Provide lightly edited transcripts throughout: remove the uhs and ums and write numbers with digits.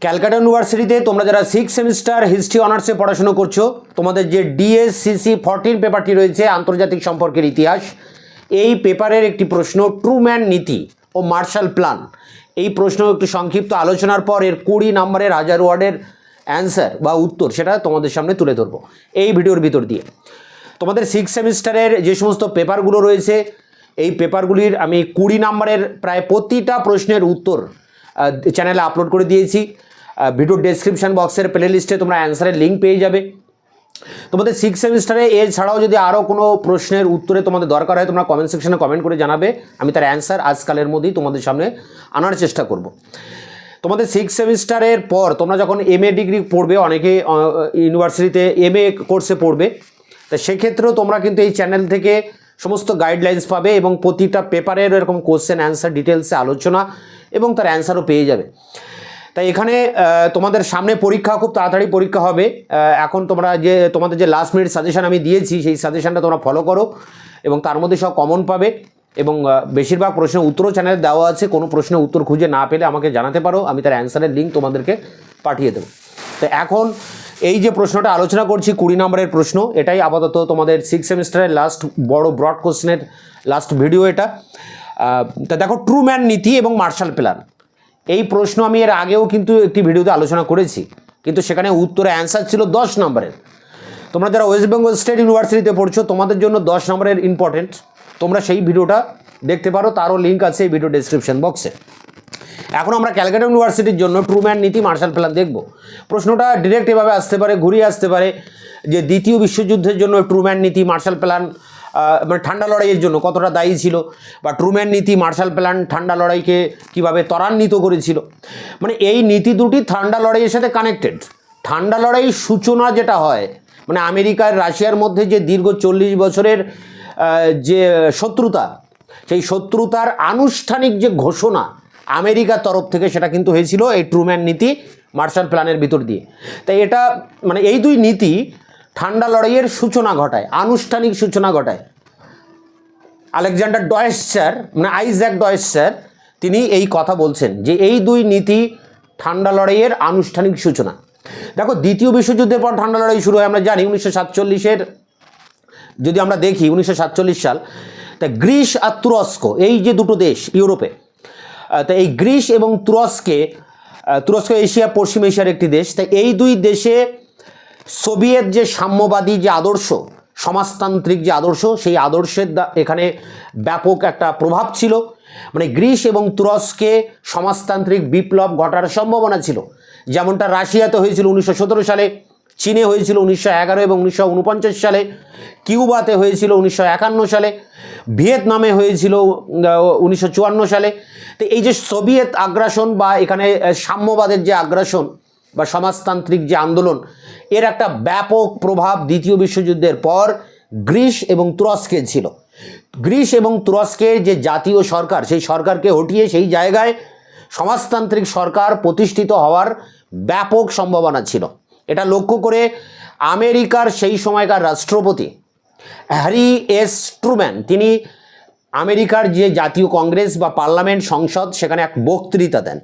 ক্যালকাটা ইউনিভার্সিটিতে তোমরা যারা 6 সেমিস্টার হিস্ট্রি অনার্সে পড়াশোনা করছো, তোমাদের যে ডিএসসিসি 14 পেপারটি রয়েছে আন্তর্জাতিক সম্পর্কের ইতিহাস, এই পেপারের একটি প্রশ্ন ট্রুম্যান নীতি ও মার্শাল প্ল্যান। এই প্রশ্ন একটু সংক্ষিপ্ত আলোচনার পর এর 20 নম্বরের 1000 ওয়ার্ডের অ্যান্সার বা উত্তর সেটা তোমাদের সামনে তুলে ধরবো এই ভিডিওর ভিতর দিয়ে। তোমাদের 6 সেমিস্টারের যে সমস্ত পেপারগুলো রয়েছে এই পেপারগুলির আমি 20 নম্বরের প্রায় প্রতিটা প্রশ্নের উত্তর চ্যানেলে আপলোড করে দিয়েছি। ভিডিওর ডেসক্রিপশন বক্সের প্লে লিস্টে তোমরা অ্যান্সারের লিঙ্ক পেয়ে যাবে। তোমাদের 6 সেমিস্টারে এছাড়াও যদি আরও কোনো প্রশ্নের উত্তরে তোমাদের দরকার হয় তোমরা কমেন্ট সেকশনে কমেন্ট করে জানাবে, আমি তার অ্যান্সার আজকালের মধ্যেই তোমাদের সামনে আনার চেষ্টা করব। তোমাদের 6 সেমিস্টারের পর তোমরা যখন এমএ ডিগ্রি পড়বে, অনেকে ইউনিভার্সিটিতে এমএ কোর্সে পড়বে, তা সেক্ষেত্রেও তোমরা কিন্তু এই চ্যানেল থেকে সমস্ত গাইডলাইন্স পাবে এবং প্রতিটা পেপারের এরকম কোশ্চেন অ্যান্সার ডিটেলসে আলোচনা এবং তার অ্যান্সারও পেয়ে যাবে। তাই এখানে তোমাদের সামনে পরীক্ষা, খুব তাড়াতাড়ি পরীক্ষা হবে। এখন তোমরা তোমাদের যে লাস্ট মিনিট সাজেশন আমি দিয়েছি সেই সাজেশনটা তোমরা ফলো করো এবং তার মধ্যে সব কমন পাবে এবং বেশিরভাগ প্রশ্নের উত্তরও চ্যানেলে দেওয়া আছে। কোনো প্রশ্নের উত্তর খুঁজে না পেলে আমাকে জানাতে পারো, আমি তার অ্যান্সারের লিঙ্ক তোমাদেরকে পাঠিয়ে দেবো। তো এখন এই যে প্রশ্নটা আলোচনা করছি 20 নম্বরের প্রশ্ন, এটাই আপাতত তোমাদের 6 সেমিস্টারের লাস্ট বড় ব্রড কোশ্চেনের লাস্ট ভিডিও এটা। তা দেখো, ট্রুম্যান নীতি এবং মার্শাল প্ল্যান, এই প্রশ্ন আমি এর আগেও কিন্তু একটি ভিডিওতে আলোচনা করেছি, কিন্তু সেখানে উত্তরে অ্যান্সার ছিল 10 নম্বরের। তোমরা যারা ওয়েস্ট বেঙ্গল স্টেট ইউনিভার্সিটিতে পড়ছো তোমাদের জন্য 10 নম্বরের ইম্পর্টেন্ট, তোমরা সেই ভিডিওটা দেখতে পারো, তারও লিঙ্ক আছে এই ভিডিও ডেসক্রিপশন বক্সে। এখন আমরা ক্যালকাটা ইউনিভার্সিটির জন্য ট্রুম্যান নীতি মার্শাল প্ল্যান দেখব। প্রশ্নটা ডিরেক্ট এভাবে আসতে পারে, ঘুরিয়ে আসতে পারে যে দ্বিতীয় বিশ্বযুদ্ধের জন্য ট্রুম্যান নীতি মার্শাল প্ল্যান মানে ঠান্ডা লড়াইয়ের জন্য কতটা দায়ী ছিল, বা ট্রুম্যান নীতি মার্শাল প্ল্যান ঠান্ডা লড়াইকে কিভাবে ত্বরান্বিত করেছিল। মানে এই নীতি দুটি ঠান্ডা লড়াইয়ের সাথে কানেক্টেড। ঠান্ডা লড়াইয়ের সূচনা যেটা হয়, মানে আমেরিকার রাশিয়ার মধ্যে যে দীর্ঘ 40 বছরের যে শত্রুতা, সেই শত্রুতার আনুষ্ঠানিক যে ঘোষণা আমেরিকার তরফ থেকে, সেটা কিন্তু হয়েছিল এই ট্রুম্যান নীতি মার্শাল প্ল্যানের ভিতর দিয়ে। তাই এটা মানে এই দুই নীতি ঠান্ডা লড়াইয়ের সূচনা ঘটায়, আনুষ্ঠানিক সূচনা ঘটায়। আলেকজান্ডার ডয়েস স্যার, মানে আইজ্যাক ডয়েস স্যার, তিনি এই কথা বলছেন যে এই দুই নীতি ঠান্ডা লড়াইয়ের আনুষ্ঠানিক সূচনা। দেখো, দ্বিতীয় বিশ্বযুদ্ধের পর ঠান্ডা লড়াই শুরু হয় আমরা জানি 1947-এর, যদি আমরা দেখি 1947 সাল, তা গ্রিস আর তুরস্ক, এই যে দুটো দেশ ইউরোপে, তা এই গ্রিস এবং তুরস্ক এশিয়া, পশ্চিম এশিয়ার একটি দেশ। তাই এই দুই দেশে সোভিয়েত যে সাম্যবাদী যে আদর্শ, সমাজতান্ত্রিক যে আদর্শ, সেই আদর্শের এখানে ব্যাপক একটা প্রভাব ছিল। মানে গ্রিস এবং তুরস্কে সমাজতান্ত্রিক বিপ্লব ঘটার সম্ভাবনা ছিল, যেমনটা রাশিয়াতে হয়েছিল 1917 সালে, চীনে হয়েছিল 1911 এবং 1949 সালে, কিউবাতে হয়েছিল 1951 সালে, ভিয়েতনামে হয়েছিল 1954 সালে। তো এই যে সোভিয়েত আগ্রাসন বা এখানে সাম্যবাদের যে আগ্রাসন বা সমাজতান্ত্রিক যে আন্দোলন, এর একটা ব্যাপক প্রভাব দ্বিতীয় বিশ্বযুদ্ধের পর গ্রিস এবং তুরস্কে ছিল। গ্রিস এবং তুরস্কের যে জাতীয় সরকার, সেই সরকারকে হটিয়ে সেই জায়গায় সমাজতান্ত্রিক সরকার প্রতিষ্ঠিত হওয়ার ব্যাপক সম্ভাবনা ছিল। এটা লক্ষ্য করে আমেরিকার সেই সময়কার রাষ্ট্রপতি হ্যারি এস ট্রুম্যান, তিনি আমেরিকার যে জাতীয় কংগ্রেস বা পার্লামেন্ট সংসদ, সেখানে এক বক্তৃতা দেন।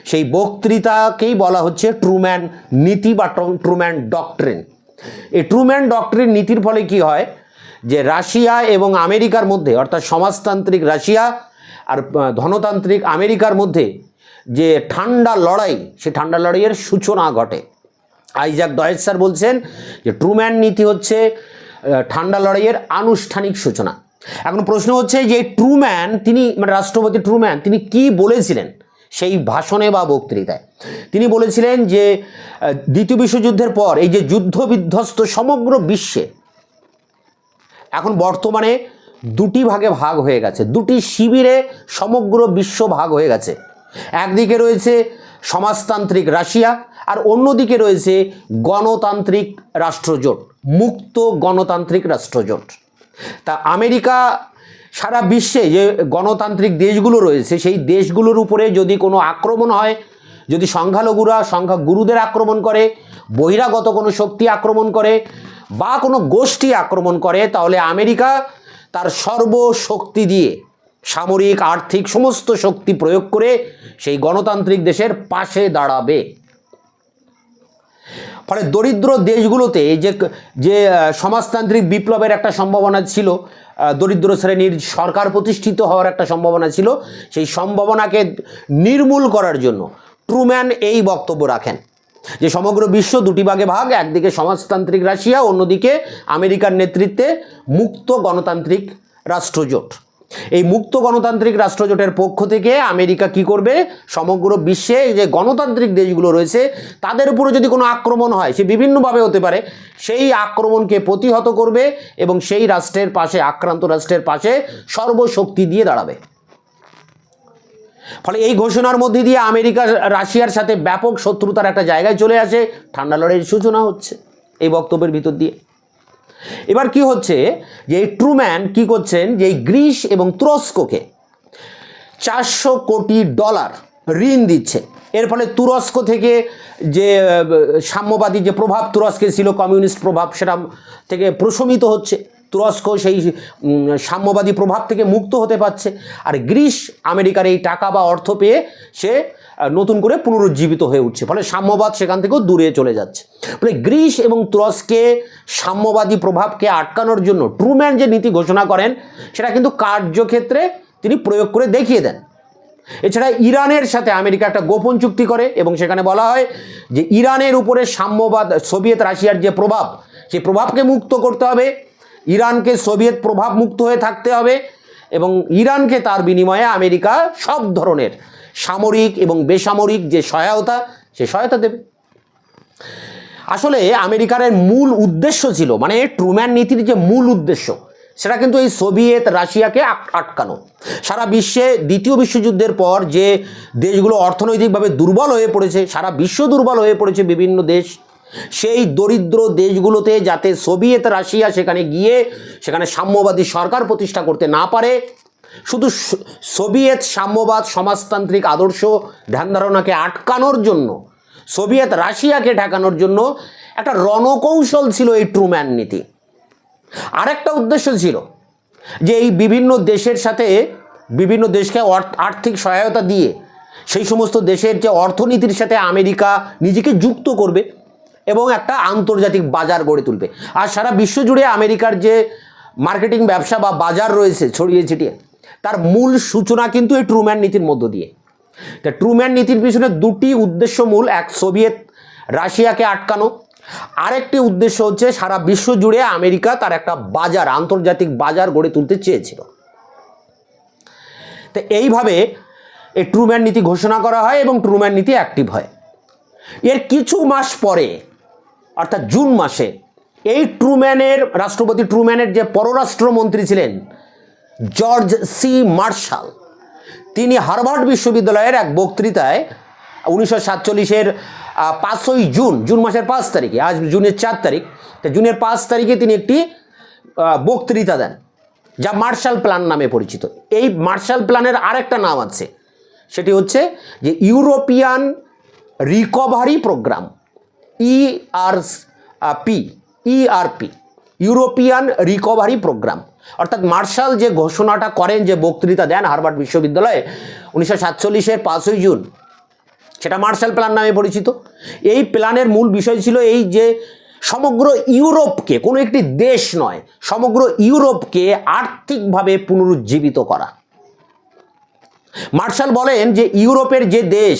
সেই বক্তৃতাকেই বলা হচ্ছে ট্রুম্যান নীতি বা ট্রুম্যান ডক্ট্রিন। এই ট্রুম্যান ডক্ট্রিন নীতির ফলে কি হয়, যে রাশিয়া এবং আমেরিকার মধ্যে, অর্থাৎ সমাজতান্ত্রিক রাশিয়া আর ধনতান্ত্রিক আমেরিকার মধ্যে যে ঠান্ডা লড়াই, সেই ঠান্ডা লড়াইয়ের সূচনা ঘটে। আইজ্যাক ডয়েস স্যার বলছেন যে ট্রুম্যান নীতি হচ্ছে ঠান্ডা লড়াইয়ের আনুষ্ঠানিক সূচনা। এখন প্রশ্ন হচ্ছে যে ট্রুম্যান, তিনি মানে রাষ্ট্রপতি ট্রুম্যান, তিনি কি বলেছিলেন সেই ভাষণে বা বক্তৃতায়? তিনি বলেছিলেন যে দ্বিতীয় বিশ্বযুদ্ধের পর এই যে যুদ্ধ বিধ্বস্ত সমগ্র বিশ্বে এখন বর্তমানে দুটি ভাগে ভাগ হয়ে গেছে, দুটি শিবিরে সমগ্র বিশ্ব ভাগ হয়ে গেছে। একদিকে রয়েছে সমাজতান্ত্রিক রাশিয়া আর অন্যদিকে রয়েছে গণতান্ত্রিক রাষ্ট্রজোট, মুক্ত গণতান্ত্রিক রাষ্ট্রজোট। তা আমেরিকা সারা বিশ্বে যে গণতান্ত্রিক দেশগুলো রয়েছে, সেই দেশগুলোর উপরে যদি কোনো আক্রমণ হয়, যদি সংখ্যাগুরুদের আক্রমণ করে, বহিরাগত কোনো শক্তি আক্রমণ করে বা কোনো গোষ্ঠী আক্রমণ করে, তাহলে আমেরিকা তার সর্বশক্তি দিয়ে, সামরিক, আর্থিক সমস্ত শক্তি প্রয়োগ করে সেই গণতান্ত্রিক দেশের পাশে দাঁড়াবে। ফলে দরিদ্র দেশগুলোতে যে যে সমাজতান্ত্রিক বিপ্লবের একটা সম্ভাবনা ছিল, দরিদ্র শ্রেণীর সরকার প্রতিষ্ঠিত হওয়ার একটা সম্ভাবনা ছিল, সেই সম্ভাবনাকে নির্মূল করার জন্য ট্রুম্যান এই বক্তব্য রাখেন যে সমগ্র বিশ্ব দুটি ভাগে ভাগ, একদিকে সমাজতান্ত্রিক রাশিয়া, অন্যদিকে আমেরিকার নেতৃত্বে মুক্ত গণতান্ত্রিক রাষ্ট্রজোট। এই মুক্ত গণতান্ত্রিক রাষ্ট্রজোটের পক্ষ থেকে আমেরিকা কি করবে, সমগ্র বিশ্বে যে গণতান্ত্রিক দেশগুলো রয়েছে তাদের উপরে যদি কোনো আক্রমণ হয়, সে বিভিন্নভাবে হতে পারে, সেই আক্রমণকে প্রতিহত করবে এবং সেই রাষ্ট্রের পাশে, আক্রান্ত রাষ্ট্রের পাশে সর্বশক্তি দিয়ে দাঁড়াবে। ফলে এই ঘোষণার মধ্যে দিয়ে আমেরিকা রাশিয়ার সাথে ব্যাপক শত্রুতার একটা জায়গায় চলে আসে, ঠান্ডা লড়াইয়ের সূচনা হচ্ছে এই বক্তব্যের ভিতর দিয়ে। এবার কি হচ্ছে যে এই ট্রুম্যান কি করছেন, যে এই গ্রিস এবং তুরস্ককে $400 কোটি ঋণ দিচ্ছে। এর ফলে তুরস্ক থেকে যে সাম্যবাদী যে প্রভাব তুরস্কে ছিল, কমিউনিস্ট প্রভাব, সেটা থেকে প্রশমিত হচ্ছে, তুরস্ক সেই সাম্যবাদী প্রভাব থেকে মুক্ত হতে পারছে। আর গ্রিস আমেরিকার এই টাকা বা অর্থ পেয়ে সে নতুন করে পুনরুজ্জীবিত হয়ে উঠছে, ফলে সাম্যবাদ সেখান থেকেও দূরে চলে যাচ্ছে। ফলে গ্রিস এবং তুরস্কে সাম্যবাদী প্রভাবকে আটকানোর জন্য ট্রুম্যান যে নীতি ঘোষণা করেন সেটা কিন্তু কার্যক্ষেত্রে তিনি প্রয়োগ করে দেখিয়ে দেন। এছাড়া ইরানের সাথে আমেরিকা একটা গোপন চুক্তি করে এবং সেখানে বলা হয় যে ইরানের উপরে সাম্যবাদ, সোভিয়েত রাশিয়ার যে প্রভাব, সেই প্রভাবকে মুক্ত করতে হবে, ইরানকে সোভিয়েত প্রভাব মুক্ত হয়ে থাকতে হবে এবং ইরানকে তার বিনিময়ে আমেরিকা সব ধরনের সামরিক এবং বেসামরিক যে সহায়তা, সে সহায়তা দেবে। আসলে আমেরিকার মূল উদ্দেশ্য ছিল, মানে ট্রুম্যান নীতির যে মূল উদ্দেশ্য, সেটা কিন্তু এই সোভিয়েত রাশিয়াকে আটকানো। সারা বিশ্বে দ্বিতীয় বিশ্বযুদ্ধের পর যে দেশগুলো অর্থনৈতিকভাবে দুর্বল হয়ে পড়েছে, সারা বিশ্ব দুর্বল হয়ে পড়েছে বিভিন্ন দেশ, সেই দরিদ্র দেশগুলোতে যাতে সোভিয়েত রাশিয়া সেখানে গিয়ে সেখানে সাম্যবাদী সরকার প্রতিষ্ঠা করতে না পারে, শুধু সোভিয়েত সাম্যবাদ সমাজতান্ত্রিক আদর্শ ধ্যান ধারণাকে আটকানোর জন্য, সোভিয়েত রাশিয়াকে ঠেকানোর জন্য একটা রণকৌশল ছিল এই ট্রুম্যান নীতি। আরেকটা উদ্দেশ্য ছিল যে এই বিভিন্ন দেশের সাথে, বিভিন্ন দেশকে আর্থিক সহায়তা দিয়ে সেই সমস্ত দেশের যে অর্থনীতির সাথে আমেরিকা নিজেকে যুক্ত করবে এবং একটা আন্তর্জাতিক বাজার গড়ে তুলবে। আর সারা বিশ্ব জুড়ে আমেরিকার যে মার্কেটিং ব্যবসা বা বাজার রয়েছে ছড়িয়ে ছিটিয়ে, তার মূল সূচনা কিন্তু এই ট্রুম্যান নীতির মধ্য দিয়ে। তা ট্রুম্যান নীতির পিছনে দুটি উদ্দেশ্য মূল, এক সোভিয়েত রাশিয়াকে আটকানো, আরেকটি উদ্দেশ্য হচ্ছে সারা বিশ্ব জুড়ে আমেরিকা তার একটা বাজার, আন্তর্জাতিক বাজার গড়ে তুলতে চেয়েছিল। তো এইভাবে এই ট্রুম্যান নীতি ঘোষণা করা হয় এবং ট্রুম্যান নীতি অ্যাক্টিভ হয়। এর কিছু মাস পরে, অর্থাৎ জুন মাসে, এই ট্রুম্যানের, রাষ্ট্রপতি ট্রুম্যানের যে পররাষ্ট্রমন্ত্রী ছিলেন জর্জ সি মার্শাল, তিনি হার্ভার্ড বিশ্ববিদ্যালয়ের এক বক্তৃতায় 1947-এর 5ই জুন, জুন মাসের 5 তারিখে, আজ জুনের 4 তারিখ, তো জুনের 5 তারিখে তিনি একটি বক্তৃতা দেন যা মার্শাল প্ল্যান নামে পরিচিত। এই মার্শাল প্ল্যানের আরেকটা নাম আছে, সেটি হচ্ছে যে European recovery program, ERP, European recovery program. অর্থাৎ মার্শাল যে ঘোষণাটা করেন, যে বক্তৃতা দেন হার্ভার্ড বিশ্ববিদ্যালয়ে 1947-এর 5ই জুন, সেটা মার্শাল প্ল্যান নামে পরিচিত। এই প্ল্যানের মূল বিষয় ছিল এই যে সমগ্র ইউরোপকে, কোনো একটি দেশ নয়, সমগ্র ইউরোপকে আর্থিকভাবে পুনরুজ্জীবিত করা। মার্শাল বলেন যে ইউরোপের যে দেশ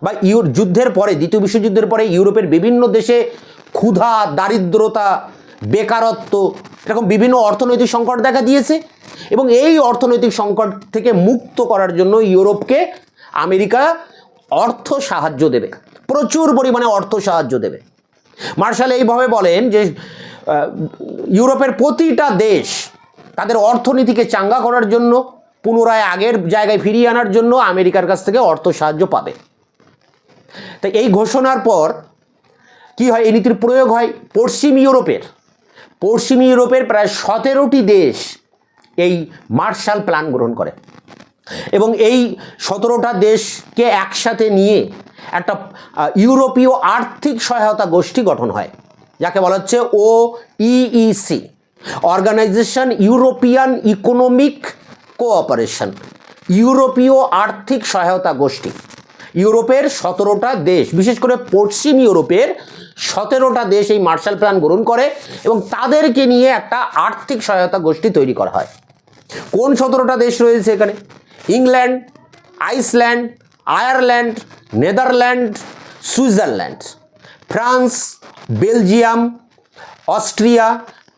বা যুদ্ধের পরে, দ্বিতীয় বিশ্বযুদ্ধের পরে ইউরোপের বিভিন্ন দেশে ক্ষুধা, দারিদ্রতা, বেকারত্ব, এরকম বিভিন্ন অর্থনৈতিক সংকট দেখা দিয়েছে এবং এই অর্থনৈতিক সংকট থেকে মুক্ত করার জন্য ইউরোপকে আমেরিকা অর্থ সাহায্য দেবে, প্রচুর পরিমাণে অর্থ সাহায্য দেবে। মার্শাল এইভাবে বলেন যে ইউরোপের প্রতিটা দেশ তাদের অর্থনীতিকে চাঙ্গা করার জন্য, পুনরায় আগের জায়গায় ফিরিয়ে আনার জন্য আমেরিকার কাছ থেকে অর্থ সাহায্য পাবে। তাই এই ঘোষণার পর কি হয়, এই নীতির প্রয়োগ হয় পশ্চিম ইউরোপের প্রায় 17টি দেশ এই মার্শাল প্ল্যান গ্রহণ করে এবং এই 17টা দেশকে একসাথে নিয়ে একটা ইউরোপীয় আর্থিক সহায়তা গোষ্ঠী গঠন হয়, যাকে বলা হচ্ছে OEEC, organisation European economic cooperation, ইউরোপীয় আর্থিক সহায়তা গোষ্ঠী। ইউরোপের 17টা দেশ, বিশেষ করে পশ্চিম ইউরোপের 17টা দেশ এই মার্শাল প্ল্যান গ্রহণ করে এবং তাদেরকে নিয়ে একটা আর্থিক সহায়তা গোষ্ঠী তৈরি করা হয়। কোন 17টা দেশ রয়েছে এখানে? England, Iceland, Ireland, Netherland, Switzerland, France, Belgium, Austria,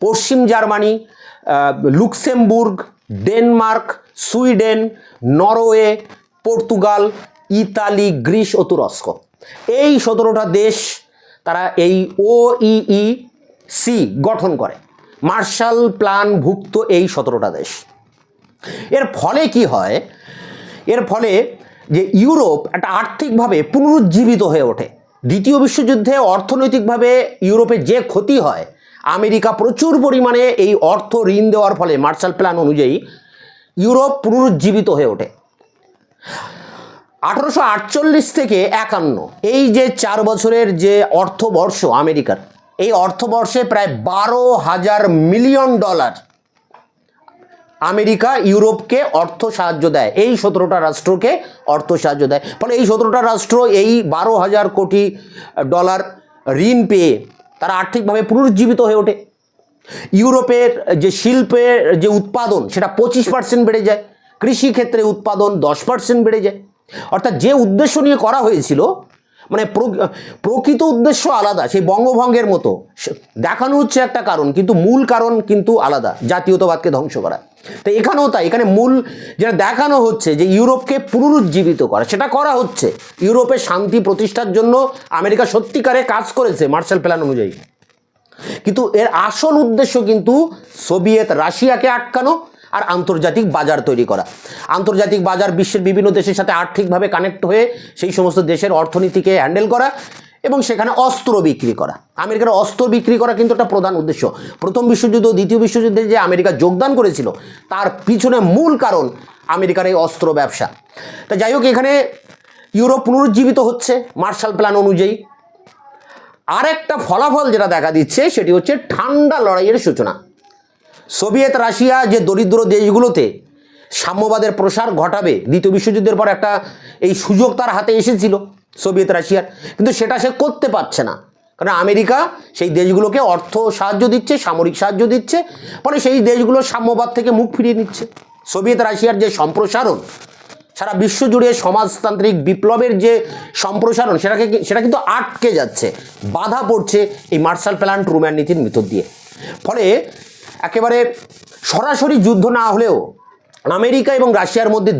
পশ্চিম Germany, Luxembourg, Denmark, Sweden, Norway, Portugal, Italy, Greece ও তুরস্ক। এই 17টা দেশ তারা এই OEEC গঠন করে, মার্শাল প্ল্যান ভুক্ত এই 17টা দেশ। এর ফলে কি হয়? এর ফলে যে ইউরোপ একটা আর্থিকভাবে পুনরুজ্জীবিত হয়ে ওঠে। দ্বিতীয় বিশ্বযুদ্ধে অর্থনৈতিকভাবে ইউরোপে যে ক্ষতি হয়, আমেরিকা প্রচুর পরিমাণে এই অর্থ ঋণ দেওয়ার ফলে মার্শাল প্ল্যান অনুযায়ী ইউরোপ পুনরুজ্জীবিত হয়ে ওঠে। 1848 থেকে 51 এই যে 4 বছরের যে অর্থবর্ষ আমেরিকার, এই অর্থবর্ষে প্রায় $12,000 মিলিয়ন আমেরিকা ইউরোপকে অর্থ সাহায্য দেয়, এই 17টা রাষ্ট্রকে অর্থ সাহায্য দেয়। ফলে এই 17টা রাষ্ট্র এই $12,000 কোটি ঋণ পেয়ে তারা আর্থিকভাবে পুনরুজ্জীবিত হয়ে ওঠে। ইউরোপের যে শিল্পের যে উৎপাদন সেটা 25% বেড়ে যায়, কৃষিক্ষেত্রে উৎপাদন 10% বেড়ে যায়। অর্থাৎ যে উদ্দেশ্য নিয়ে করা হয়েছিল, মানে প্রকৃত উদ্দেশ্য আলাদা, সেই বঙ্গভঙ্গের মতো দেখানো হচ্ছে একটা কারণ, কিন্তু মূল কারণ কিন্তু আলাদা, জাতীয়তাবাদকে ধ্বংস করা। তো এখানেও তাই, এখানে মূল যেটা দেখানো হচ্ছে যে ইউরোপকে পুনরুজ্জীবিত করা, সেটা করা হচ্ছে। ইউরোপের শান্তি প্রতিষ্ঠার জন্য আমেরিকা সত্যিকারে কাজ করেছে মার্শাল প্ল্যান অনুযায়ী, কিন্তু এর আসল উদ্দেশ্য কিন্তু সোভিয়েত রাশিয়াকে আটকানো আর আন্তর্জাতিক বাজার তৈরি করা। আন্তর্জাতিক বাজার বিশ্বের বিভিন্ন দেশের সাথে আর্থিকভাবে কানেক্ট হয়ে সেই সমস্ত দেশের অর্থনীতিকে হ্যান্ডেল করা এবং সেখানে অস্ত্র বিক্রি করা। আমেরিকার অস্ত্র বিক্রি করা কিন্তু একটা প্রধান উদ্দেশ্য। প্রথম বিশ্বযুদ্ধ, দ্বিতীয় বিশ্বযুদ্ধে যে আমেরিকা যোগদান করেছিল তার পিছনে মূল কারণ আমেরিকার এই অস্ত্র ব্যবসা। তা যাই হোক, এখানে ইউরোপ পুনরুজ্জীবিত হচ্ছে মার্শাল প্ল্যান অনুযায়ী। আর একটা ফলাফল যেটা দেখা দিচ্ছে সেটি হচ্ছে ঠান্ডা লড়াইয়ের সূচনা। সোভিয়েত রাশিয়া যে দরিদ্র দেশগুলোতে সাম্যবাদের প্রসার ঘটাবে, দ্বিতীয় বিশ্বযুদ্ধের পর একটা এই সুযোগ তার হাতে এসেছিল সোভিয়েত রাশিয়ার, কিন্তু সেটা সে করতে পারছে না, কারণ আমেরিকা সেই দেশগুলোকে অর্থ সাহায্য দিচ্ছে, সামরিক সাহায্য দিচ্ছে, ফলে সেই দেশগুলো সাম্যবাদ থেকে মুখ ফিরিয়ে নিচ্ছে। সোভিয়েত রাশিয়ার যে সম্প্রসারণ, সারা বিশ্ব জুড়ে সমাজতান্ত্রিক বিপ্লবের যে সম্প্রসারণ, সেটা কিন্তু আটকে যাচ্ছে, বাধা পড়ছে এই মার্শাল প্ল্যান ট্রুম্যান নীতির ভিতর দিয়ে। ফলে একেবারে সরাসরি যুদ্ধ না হলেও আমেরিকা এবং রাশিয়ার মধ্যে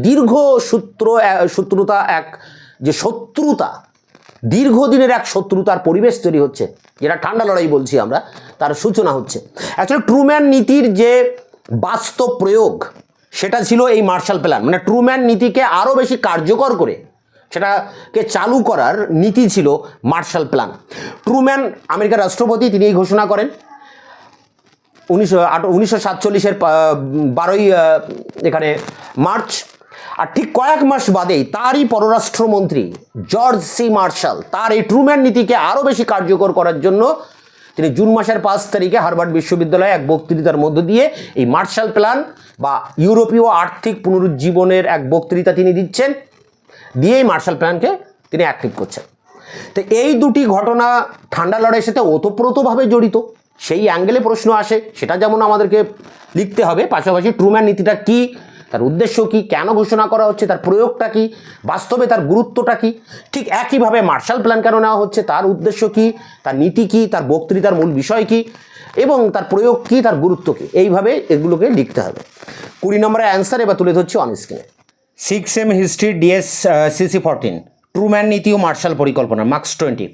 দীর্ঘদিনের এক শত্রুতার পরিবেশ তৈরি হচ্ছে, যেটা ঠান্ডা লড়াই বলছি আমরা, তার সূচনা হচ্ছে। অ্যাকচুয়ালি ট্রুম্যান নীতির যে বাস্তব প্রয়োগ সেটা ছিল এই মার্শাল প্ল্যান, মানে ট্রুম্যান নীতিকে আরও বেশি কার্যকর করে সেটাকে চালু করার নীতি ছিল মার্শাল প্ল্যান। ট্রুম্যান আমেরিকার রাষ্ট্রপতি, তিনি এই ঘোষণা করেন 1947-এর 12ই এখানে মার্চ। আর ঠিক কয়েক মাস বাদেই তারই পররাষ্ট্রমন্ত্রী জর্জ সি মার্শাল তার এই ট্রুম্যান নীতিকে আরও বেশি কার্যকর করার জন্য তিনি জুন মাসের 5 তারিখে হার্ভার্ড বিশ্ববিদ্যালয়ে এক বক্তৃতার মধ্য দিয়ে এই মার্শাল প্ল্যান বা ইউরোপীয় আর্থিক পুনরুজ্জীবনের এক বক্তৃতা তিনি দিচ্ছেন, দিয়েই মার্শাল প্ল্যানকে তিনি অ্যাক্টিভ করছেন। তো এই দুটি ঘটনা ঠান্ডা লড়াইয়ের সাথে ওতপ্রোতভাবে জড়িত, সেই অ্যাঙ্গেলে প্রশ্ন আসে, সেটা যেমন আমাদেরকে লিখতে হবে, পাশাপাশি ট্রুম্যান নীতিটা কী, তার উদ্দেশ্য কী, কেন ঘোষণা করা হচ্ছে, তার প্রয়োগটা কী, বাস্তবে তার গুরুত্বটা কী, ঠিক একইভাবে মার্শাল প্ল্যান কেন নেওয়া হচ্ছে, তার উদ্দেশ্য কী, তার নীতি কী, তার বক্তৃতার মূল বিষয় কী এবং তার প্রয়োগ কী, তার গুরুত্ব কী, এইভাবে এগুলোকে লিখতে হবে। 20 নম্বরের অ্যান্সার এবার তুলে ধরছি অন স্ক্রিনে। 6M history DS CC 14 Truman নীতি ও মার্শাল পরিকল্পনা, মার্কস 20।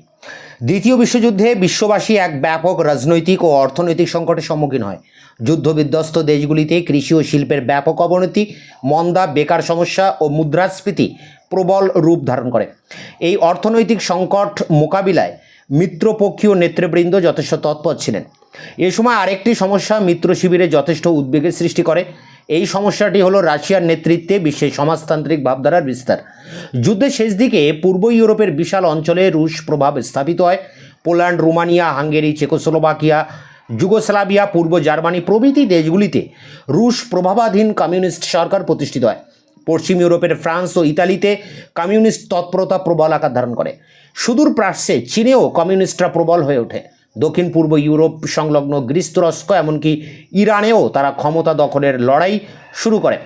দ্বিতীয় বিশ্বযুদ্ধে বিশ্ববাসী এক ব্যাপক রাজনৈতিক ও অর্থনৈতিক সংকটের সম্মুখীন হয়। যুদ্ধবিধ্বস্ত দেশগুলিতে কৃষি ও শিল্পের ব্যাপক অবনতি, মন্দা, বেকার সমস্যা ও মুদ্রাস্ফীতি প্রবল রূপ ধারণ করে। এই অর্থনৈতিক সংকট মোকাবিলায় মিত্রপক্ষীয় নেতৃবৃন্দ যথেষ্ট তৎপর ছিলেন। এ সময় আরেকটি সমস্যা মিত্র শিবিরে যথেষ্ট উদ্বেগের সৃষ্টি করে। এই সমস্যাটি হলো রাশিয়ার নেতৃত্বে বিশ্বের সমাজতান্ত্রিক ভাবধারার বিস্তার। যুদ্ধের শেষ দিকে পূর্ব ইউরোপের বিশাল অঞ্চলে রুশ প্রভাব স্থাপিত হয়। Poland, Romania, Hungary, Czechoslovakia, Yugoslavia, পূর্ব জার্মানি প্রভৃতি দেশগুলিতে রুশ প্রভাবাধীন কমিউনিস্ট সরকার প্রতিষ্ঠিত হয়। পশ্চিম ইউরোপের ফ্রান্স ও ইতালিতে কমিউনিস্ট তৎপরতা প্রবল আকার ধারণ করে। সুদূর প্রাচ্যে চীনেও কমিউনিস্টরা প্রবল হয়ে ওঠে। দক্ষিণ পূর্ব ইউরোপ সংলগ্ন গ্রিস, তুরস্ক এমনকি ইরানেও তারা ক্ষমতা দখলের লড়াই শুরু করে।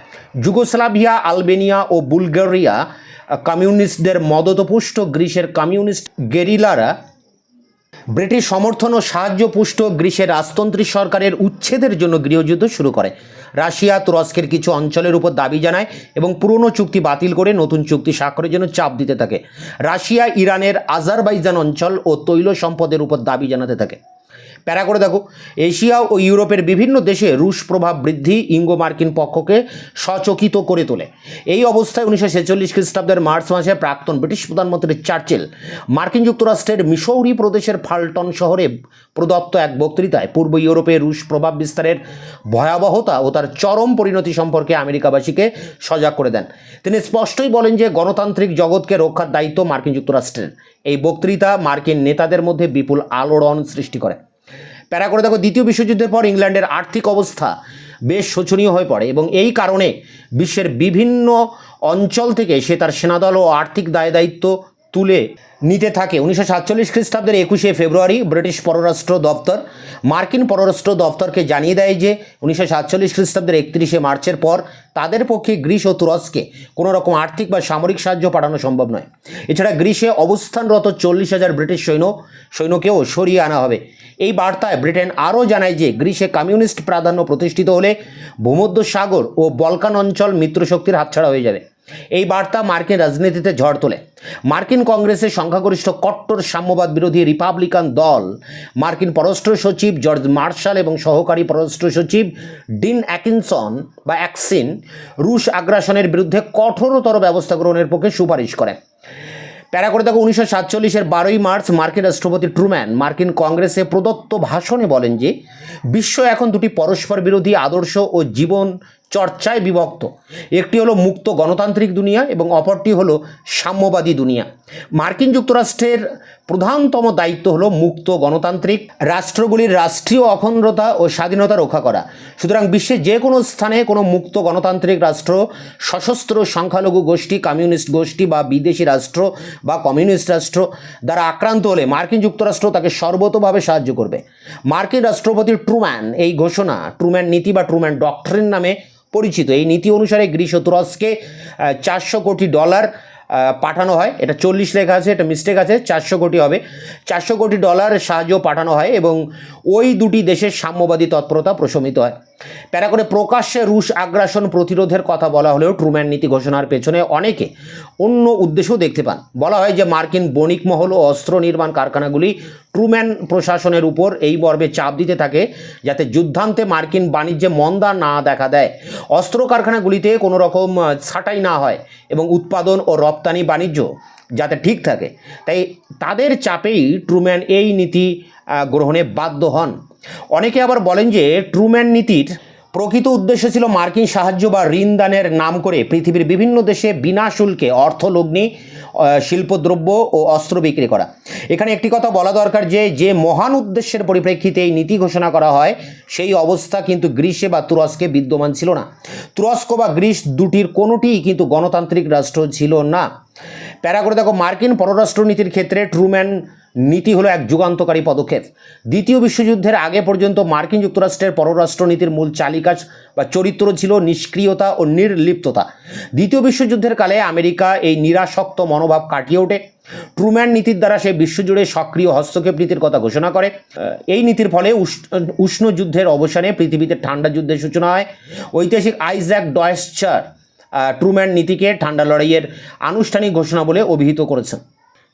যুগোস্লাভিয়া, আলবেনিয়া ও বুলগেরিয়া কমিউনিস্টদের মদতপুষ্ট গ্রিসের কমিউনিস্ট গেরিলারা ব্রিটিশ সমর্থন ও সাহায্যপুষ্ট গ্রিসের রাজতন্ত্রী সরকারের উচ্ছেদের জন্য গৃহযুদ্ধ শুরু করে। রাশিয়া তুরস্কের কিছু অঞ্চলের উপর দাবি জানায় এবং পুরনো চুক্তি বাতিল করে নতুন চুক্তি স্বাক্ষরের জন্য চাপ দিতে থাকে। রাশিয়া ইরানের আজারবাইজান অঞ্চল ও তৈল সম্পদের উপর দাবি জানাতে থাকে। প্যারা করে দেখো, এশিয়া ও ইউরোপের বিভিন্ন দেশে রুশ প্রভাব বৃদ্ধি ইঙ্গো মার্কিন পক্ষকে সচকিত করে তোলে। এই অবস্থায় 1946 খ্রিস্টাব্দের মার্চ মাসে প্রাক্তন ব্রিটিশ প্রধানমন্ত্রী চার্চিল মার্কিন যুক্তরাষ্ট্রের মিসৌরি প্রদেশের ফাল্টন শহরে প্রদত্ত এক বক্তৃতায় পূর্ব ইউরোপে রুশ প্রভাব বিস্তারের ভয়াবহতা ও তার চরম পরিণতি সম্পর্কে আমেরিকাবাসীকে সজাগ করে দেন। তিনি স্পষ্টই বলেন যে গণতান্ত্রিক জগৎকে রক্ষার দায়িত্ব মার্কিন যুক্তরাষ্ট্রের। এই বক্তৃতা মার্কিন নেতাদের মধ্যে বিপুল আলোড়ন সৃষ্টি করে। প্যারা করে দেখো, দ্বিতীয় বিশ্বযুদ্ধের পর ইংল্যান্ডের আর্থিক অবস্থা বেশ শোচনীয় হয়ে পড়ে এবং এই কারণে বিশ্বের বিভিন্ন অঞ্চল থেকে সে তার সেনাদল ও আর্থিক দায়দায়িত্ব তুলে নিতে থাকে। 1947 খ্রিস্টাব্দের 21শে ফেব্রুয়ারি ব্রিটিশ পররাষ্ট্র দপ্তর মার্কিন পররাষ্ট্র দপ্তরকে জানিয়ে দেয় যে 1947 খ্রিস্টাব্দের 31শে মার্চের পর তাদের পক্ষে গ্রিস ও তুরস্কে কোনো রকম আর্থিক বা সামরিক সাহায্য পাঠানো সম্ভব নয়। এছাড়া গ্রিসে অবস্থানরত 40,000 ব্রিটিশ সৈন্যকেও সরিয়ে আনা হবে। এই বার্তায় ব্রিটেন আরও জানায় যে গ্রিসে কমিউনিস্ট প্রাধান্য প্রতিষ্ঠিত হলে ভূমধ্যসাগর ও বলকান অঞ্চল মিত্রশক্তির হাতছাড়া হয়ে যাবে। এই বার্তা মার্কিন রাজনীতিতে ঝড় তোলে। মার্কিন কংগ্রেসের সংখ্যাগরিষ্ঠ কট্টর সাম্যবাদ বিরোধী রিপাবলিকান দল মার্কিন পররাষ্ট্র সচিব জর্জ মার্শাল এবং সহকারী পররাষ্ট্র সচিব ডিন অ্যাক্সিন রুশ আগ্রাসনের বিরুদ্ধে কঠোরতর ব্যবস্থা গ্রহণের পক্ষে সুপারিশ করে। প্যারা করে দেখো, 1947-এর 12ই মার্চ মার্কিন রাষ্ট্রপতি ট্রুম্যান মার্কিন কংগ্রেসে প্রদত্ত ভাষণে বলেন যে বিশ্ব এখন দুটি পরস্পর বিরোধী আদর্শ ও জীবন চর্চায় বিভক্ত। একটি হলো মুক্ত গণতান্ত্রিক দুনিয়া এবং অপরটি হলো সাম্যবাদী দুনিয়া। মার্কিন যুক্তরাষ্ট্রের প্রধানতম দায়িত্ব হলো মুক্ত গণতান্ত্রিক রাষ্ট্রগুলির রাষ্ট্রীয় অখণ্ডতা ও স্বাধীনতা রক্ষা করা। সুতরাং বিশ্বের যে কোনো স্থানে কোনো মুক্ত গণতান্ত্রিক রাষ্ট্র সশস্ত্র সংখ্যালঘু গোষ্ঠী, কমিউনিস্ট গোষ্ঠী বা বিদেশি রাষ্ট্র বা কমিউনিস্ট রাষ্ট্র দ্বারা আক্রান্ত হলে মার্কিন যুক্তরাষ্ট্র তাকে সর্বতোভাবে সাহায্য করবে। মার্কিন রাষ্ট্রপতি ট্রুম্যান এই ঘোষণা ট্রুম্যান নীতি বা ট্রুম্যান ডক্ট্রিন নামে পরিচিত। এই নীতি অনুসারে গ্রিস ও তুরস্কে $400 কোটি পাঠানো হয়। এটা 40 লেখা আছে, এটা মিস্টেক আছে, 400 কোটি হবে। $400 কোটি সাহায্য পাঠানো হয় এবং ওই দুটি দেশের সাম্যবাদী তৎপরতা প্রশমিত হয়। প্যারা করে প্রকাশ্যে রুশ আগ্রাসন প্রতিরোধের কথা বলা হলেও ট্রুম্যান নীতি ঘোষণার পেছনে অনেকে অন্য উদ্দেশ্যও দেখতে পান। বলা হয় যে মার্কিন বণিক মহল ও অস্ত্র নির্মাণ কারখানাগুলি ট্রুম্যান প্রশাসনের উপর এই মর্মে চাপ দিতে থাকে যাতে যুদ্ধান্তে মার্কিন বাণিজ্যে মন্দা না দেখা দেয়, অস্ত্র কারখানাগুলিতে কোনো রকম ছাঁটাই না হয় এবং উৎপাদন ও রপ্তানি বাণিজ্য যাতে ঠিক থাকে। তাই তাদের চাপেই ট্রুম্যান এই নীতি গ্রহণে বাধ্য হন। অনেকে আবার বলেন যে ট্রুম্যান নীতির প্রকৃত উদ্দেশ্য ছিল মার্কিন সাহায্য বা ঋণ দানের নাম করে পৃথিবীর বিভিন্ন দেশে বিনা শুল্কে অর্থলগ্নি, শিল্পদ্রব্য ও অস্ত্র বিক্রি করা। এখানে একটি কথা বলা দরকার যে মহান উদ্দেশ্যের পরিপ্রেক্ষিতে এই নীতি ঘোষণা করা হয় সেই অবস্থা কিন্তু গ্রিসে বা তুরস্কে বিদ্যমান ছিল না। তুরস্ক বা গ্রিস দুটির কোনোটিই কিন্তু গণতান্ত্রিক রাষ্ট্র ছিল না। প্যারা করে দেখো, মার্কিন পররাষ্ট্রনীতির ক্ষেত্রে ট্রুম্যান নীতি হলো এক যুগান্তকারী পদক্ষেপ। দ্বিতীয় বিশ্বযুদ্ধের আগে পর্যন্ত মার্কিন যুক্তরাষ্ট্রের পররাষ্ট্রনীতির মূল চালিকা বা চরিত্র ছিল নিষ্ক্রিয়তা ও নির্লিপ্ততা। দ্বিতীয় বিশ্বযুদ্ধের কালে আমেরিকা এই নিরাসক্ত মনোভাব কাটিয়ে ওঠে। ট্রুম্যান নীতির দ্বারা সে বিশ্বজুড়ে সক্রিয় হস্তক্ষেপ নীতির কথা ঘোষণা করে। এই নীতির ফলে উষ্ণ যুদ্ধের অবসানে পৃথিবীতে ঠান্ডা যুদ্ধের সূচনা হয়। ঐতিহাসিক আইজ্যাক ডয়েসচার ট্রুম্যান নীতিকে ঠান্ডা লড়াইয়ের আনুষ্ঠানিক ঘোষণা বলে অভিহিত করেছেন।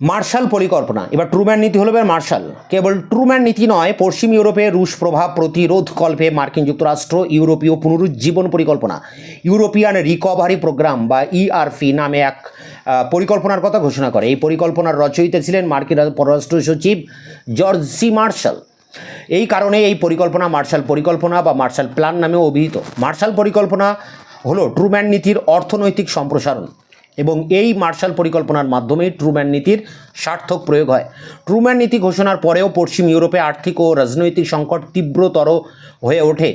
মার্শাল পরিকল্পনা। এবার ট্রুম্যান নীতি হলো মার্শাল। কেবল ট্রুম্যান নীতি নয়, পশ্চিম ইউরোপে রুশ প্রভাব প্রতিরোধ কল্পে মার্কিন যুক্তরাষ্ট্র ইউরোপীয় পুনরুজ্জীবন পরিকল্পনা, ইউরোপিয়ান রিকভারি প্রোগ্রাম বা ERP নামে এক পরিকল্পনার কথা ঘোষণা করে। এই পরিকল্পনার রচয়িতা ছিলেন মার্কিন পররাষ্ট্র সচিব জর্জ সি মার্শাল। এই কারণে এই পরিকল্পনা মার্শাল পরিকল্পনা বা মার্শাল প্ল্যান নামেও অভিহিত। মার্শাল পরিকল্পনা হলো ট্রুম্যান নীতির অর্থনৈতিক সম্প্রসারণ। এবং এই মার্শাল পরিকল্পনার মাধ্যমেই ট্রুম্যান নীতির সার্থক প্রয়োগ হয়। ট্রুম্যান নীতি ঘোষণার পরেও পশ্চিম ইউরোপে আর্থিক ও রাজনৈতিক সংকট তীব্রতর হয়ে ওঠে।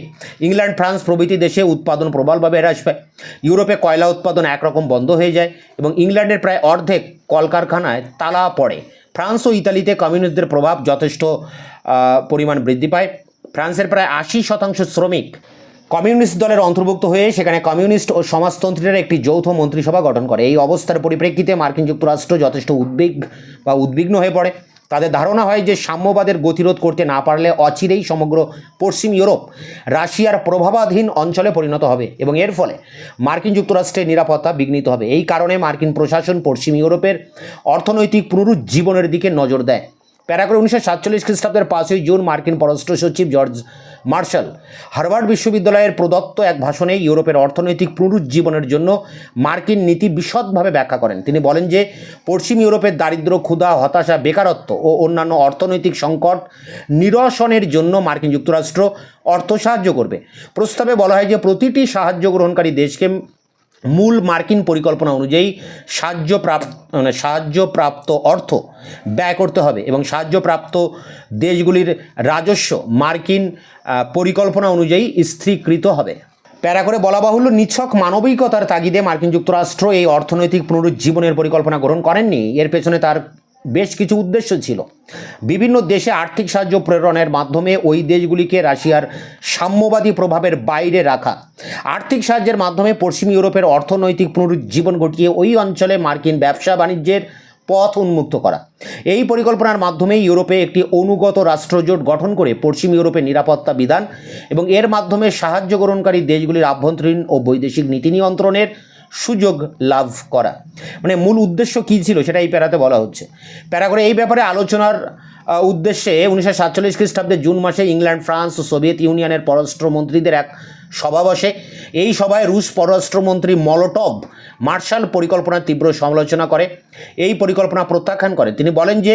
ইংল্যান্ড, ফ্রান্স প্রভৃতি দেশে উৎপাদন প্রবলভাবে হ্রাস পায়। ইউরোপে কয়লা উৎপাদন একরকম বন্ধ হয়ে যায় এবং ইংল্যান্ডের প্রায় অর্ধেক কলকারখানায় তালা পড়ে। ফ্রান্স ও ইতালিতে কমিউনিস্টদের প্রভাব যথেষ্ট পরিমাণ বৃদ্ধি পায়। ফ্রান্সের প্রায় 80% শ্রমিক কমিউনিস্ট দলের অন্তর্ভুক্ত হয়ে সেখানে কমিউনিস্ট ও সমাজতন্ত্রীরা একটি যৌথ মন্ত্রিসভা গঠন করে। এই অবস্থার পরিপ্রেক্ষিতে মার্কিন যুক্তরাষ্ট্র যথেষ্ট উদ্বিগ্ন হয়ে পড়ে। তাদের ধারণা হয় যে সাম্যবাদের গতিরোধ করতে না পারলে অচিরেই সমগ্র পশ্চিম ইউরোপ রাশিয়ার প্রভাবাধীন অঞ্চলে পরিণত হবে এবং এর ফলে মার্কিন যুক্তরাষ্ট্রের নিরাপত্তা বিঘ্নিত হবে। এই কারণে মার্কিন প্রশাসন পশ্চিম ইউরোপের অর্থনৈতিক পুনরুজ্জীবনের দিকে নজর দেয়। প্যারা করে 1947 খ্রিস্টাব্দের 5ই জুন মার্কিন পররাষ্ট্র সচিব জর্জ মার্শাল হার্ভার্ড বিশ্ববিদ্যালয়ের প্রদত্ত এক ভাষণে ইউরোপের অর্থনৈতিক পুনরুজ্জীবনের জন্য মার্কিন নীতি বিশদভাবে ব্যাখ্যা করেন। তিনি বলেন যে পশ্চিম ইউরোপের দারিদ্র, ক্ষুধা, হতাশা, বেকারত্ব ও অন্যান্য অর্থনৈতিক সংকট নিরসনের জন্য মার্কিন যুক্তরাষ্ট্র অর্থ সাহায্য করবে। প্রস্তাবে বলা হয় যে প্রতিটি সাহায্য গ্রহণকারী দেশকে মূল মার্কিন পরিকল্পনা অনুযায়ী সাহায্যপ্রাপ্ত অর্থ ব্যয় করতে হবে এবং সাহায্যপ্রাপ্ত দেশগুলির রাজস্ব মার্কিন পরিকল্পনা অনুযায়ী স্থিরীকৃত হবে। প্যারা করে বলা বাহুল্য, নিছক মানবিকতার তাগিদে মার্কিন যুক্তরাষ্ট্র এই অর্থনৈতিক পুনরুজ্জীবনের পরিকল্পনা গ্রহণ করেননি। এর পেছনে তার বেশ কিছু উদ্দেশ্য ছিল। বিভিন্ন দেশে আর্থিক সাহায্য প্রেরণের মাধ্যমে ওই দেশগুলিকে রাশিয়ার সাম্যবাদী প্রভাবের বাইরে রাখা, আর্থিক সাহায্যের মাধ্যমে পশ্চিম ইউরোপের অর্থনৈতিক পুনরুজ্জীবন ঘটিয়ে ওই অঞ্চলে মার্কিন ব্যবসা বাণিজ্যের পথ উন্মুক্ত করা। এই পরিকল্পনার মাধ্যমে ইউরোপে একটি অনুগত রাষ্ট্রজোট গঠন করে পশ্চিম ইউরোপের নিরাপত্তা বিধান এবং এর মাধ্যমে সাহায্য গ্রহণকারী দেশগুলির আভ্যন্তরীণ ও বৈদেশিক নীতি নিয়ন্ত্রণের সুযোগ লাভ করা। মানে মূল উদ্দেশ্য কী ছিল সেটা এই প্যারাতে বলা হচ্ছে। প্যারা করে এই ব্যাপারে আলোচনার উদ্দেশ্যে 1947 খ্রিস্টাব্দের জুন মাসে ইংল্যান্ড, ফ্রান্স ও সোভিয়েত ইউনিয়নের পররাষ্ট্রমন্ত্রীদের এক সভা বসে। এই সভায় রুশ পররাষ্ট্রমন্ত্রী মলোটভ মার্শাল পরিকল্পনার তীব্র সমালোচনা করে, এই পরিকল্পনা প্রত্যাখ্যান করে। তিনি বলেন যে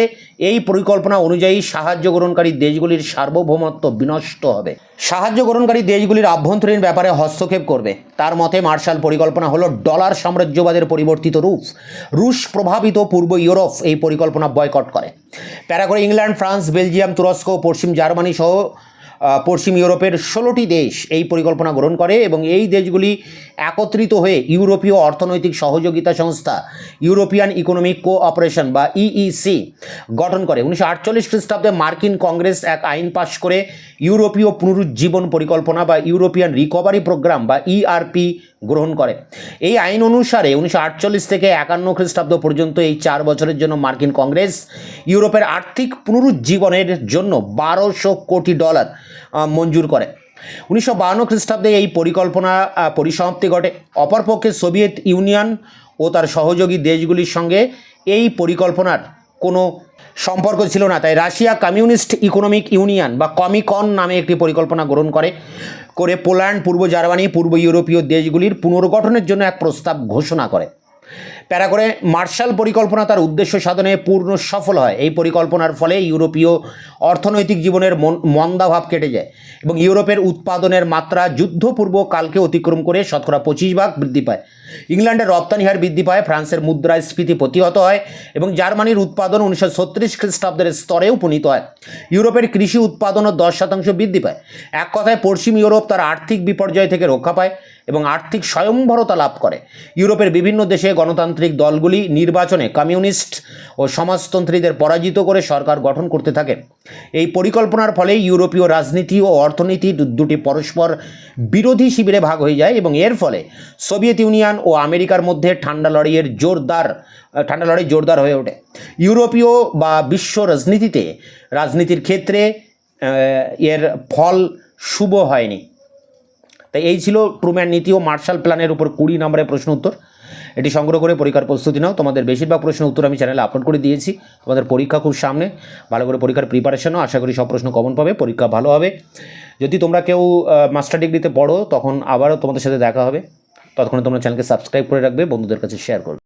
এই পরিকল্পনা অনুযায়ী সাহায্য গ্রহণকারী দেশগুলির সার্বভৌমত্ব বিনষ্ট হবে, সাহায্য গ্রহণকারী দেশগুলির আভ্যন্তরীণ ব্যাপারে হস্তক্ষেপ করবে। তার মতে মার্শাল পরিকল্পনা হলো ডলার সাম্রাজ্যবাদের পরিবর্তিত রূপ। রুশ প্রভাবিত পূর্ব ইউরোপ এই পরিকল্পনা বয়কট করে। প্যারা করে ইংল্যান্ড, ফ্রান্স, বেলজিয়াম, তুরস্ক, পশ্চিম জার্মানি সহ পশ্চিম ইউরোপের 16টি দেশ এই পরিকল্পনা গ্রহণ করে এবং এই দেশগুলি একত্রিত হয়ে ইউরোপীয় অর্থনৈতিক সহযোগিতা সংস্থা ইউরোপিয়ান ইকোনমিক কোঅপারেশন বা ইইসি গঠন করে। 1948 খ্রিস্টাব্দে মার্কিন কংগ্রেস এক আইন পাশ করে ইউরোপীয় পুনরুজ্জীবন পরিকল্পনা বা ইউরোপিয়ান রিকভারি প্রোগ্রাম বা ইআরপি গ্রহণ করে। এই আইন অনুসারে 1948 থেকে 51 খ্রিস্টাব্দ পর্যন্ত এই 4 বছরের জন্য মার্কিন কংগ্রেস ইউরোপের আর্থিক পুনরুজ্জীবনের জন্য $1200 কোটি মঞ্জুর করে। 1952 খ্রিস্টাব্দে এই পরিকল্পনা পরিসমাপ্তি ঘটে। অপরপক্ষে সোভিয়েত ইউনিয়ন ও তার সহযোগী দেশগুলির সঙ্গে এই পরিকল্পনার কোনো সম্পর্ক ছিল না, তাই রাশিয়া কমিউনিস্ট ইকোনমিক ইউনিয়ন বা কমিকন নামে একটি পরিকল্পনা গ্রহণ করে পোল্যান্ড, পূর্ব জার্মানি, পূর্ব ইউরোপীয় দেশগুলির পুনর্গঠনের জন্য এক প্রস্তাব ঘোষণা করে। প্যারা করে মার্শাল পরিকল্পনা তার উদ্দেশ্য সাধনে পূর্ণ সফল হয়। এই পরিকল্পনার ফলে ইউরোপীয় অর্থনৈতিক জীবনের মন্দাভাব কেটে যায় এবং ইউরোপের উৎপাদনের মাত্রা যুদ্ধপূর্ব কালকে অতিক্রম করে 25% বৃদ্ধি পায়। ইংল্যান্ডের রপ্তানি হার বৃদ্ধি পায়, ফ্রান্সের মুদ্রাস্ফীতি প্রতিহত হয় এবং জার্মানির উৎপাদন 1936 খ্রিস্টাব্দের স্তরে উপনীত হয়। ইউরোপের কৃষি উৎপাদনও 10% বৃদ্ধি পায়। এক কথায় পশ্চিম ইউরোপ তার আর্থিক বিপর্যয় থেকে রক্ষা পায় এবং আর্থিক স্বয়ংভরতা লাভ করে। ইউরোপের বিভিন্ন দেশে গণতান্ত্রিক দলগুলি নির্বাচনে কমিউনিস্ট ও সমাজতন্ত্রীদের পরাজিত করে সরকার গঠন করতে থাকে। এই পরিকল্পনার ফলে ইউরোপীয় রাজনীতি ও অর্থনীতি দুটি পরস্পর বিরোধী শিবিরে ভাগ হয়ে যায় এবং এর ফলে সোভিয়েত ইউনিয়ন ও আমেরিকার মধ্যে ঠান্ডা লড়াই জোরদার হয়ে ওঠে। ইউরোপীয় বা বিশ্ব রাজনীতির ক্ষেত্রে এর ফল শুভ হয়নি। তাই এই ছিল ট্রুম্যান নীতি ও মার্শাল প্ল্যানের উপর 20 নম্বরের প্রশ্ন উত্তর। এটি সংগ্রহ করে পরীক্ষার প্রস্তুতি নাও। তোমাদের বেশিরভাগ প্রশ্ন উত্তর আমি চ্যানেলে আপলোড করে দিয়েছি। তোমাদের পরীক্ষা খুব সামনে, ভালো করে পরীক্ষার প্রিপারেশনও আশা করি সব প্রশ্ন কমন পাবে, পরীক্ষা ভালো হবে। যদি তোমরা কেউ মাস্টার ডিগ্রিতে পড়ো তখন আবারও তোমাদের সাথে দেখা হবে। ততক্ষণে তোমরা চ্যানেলকে সাবস্ক্রাইব করে রাখবে, বন্ধুদের কাছে শেয়ার করবে।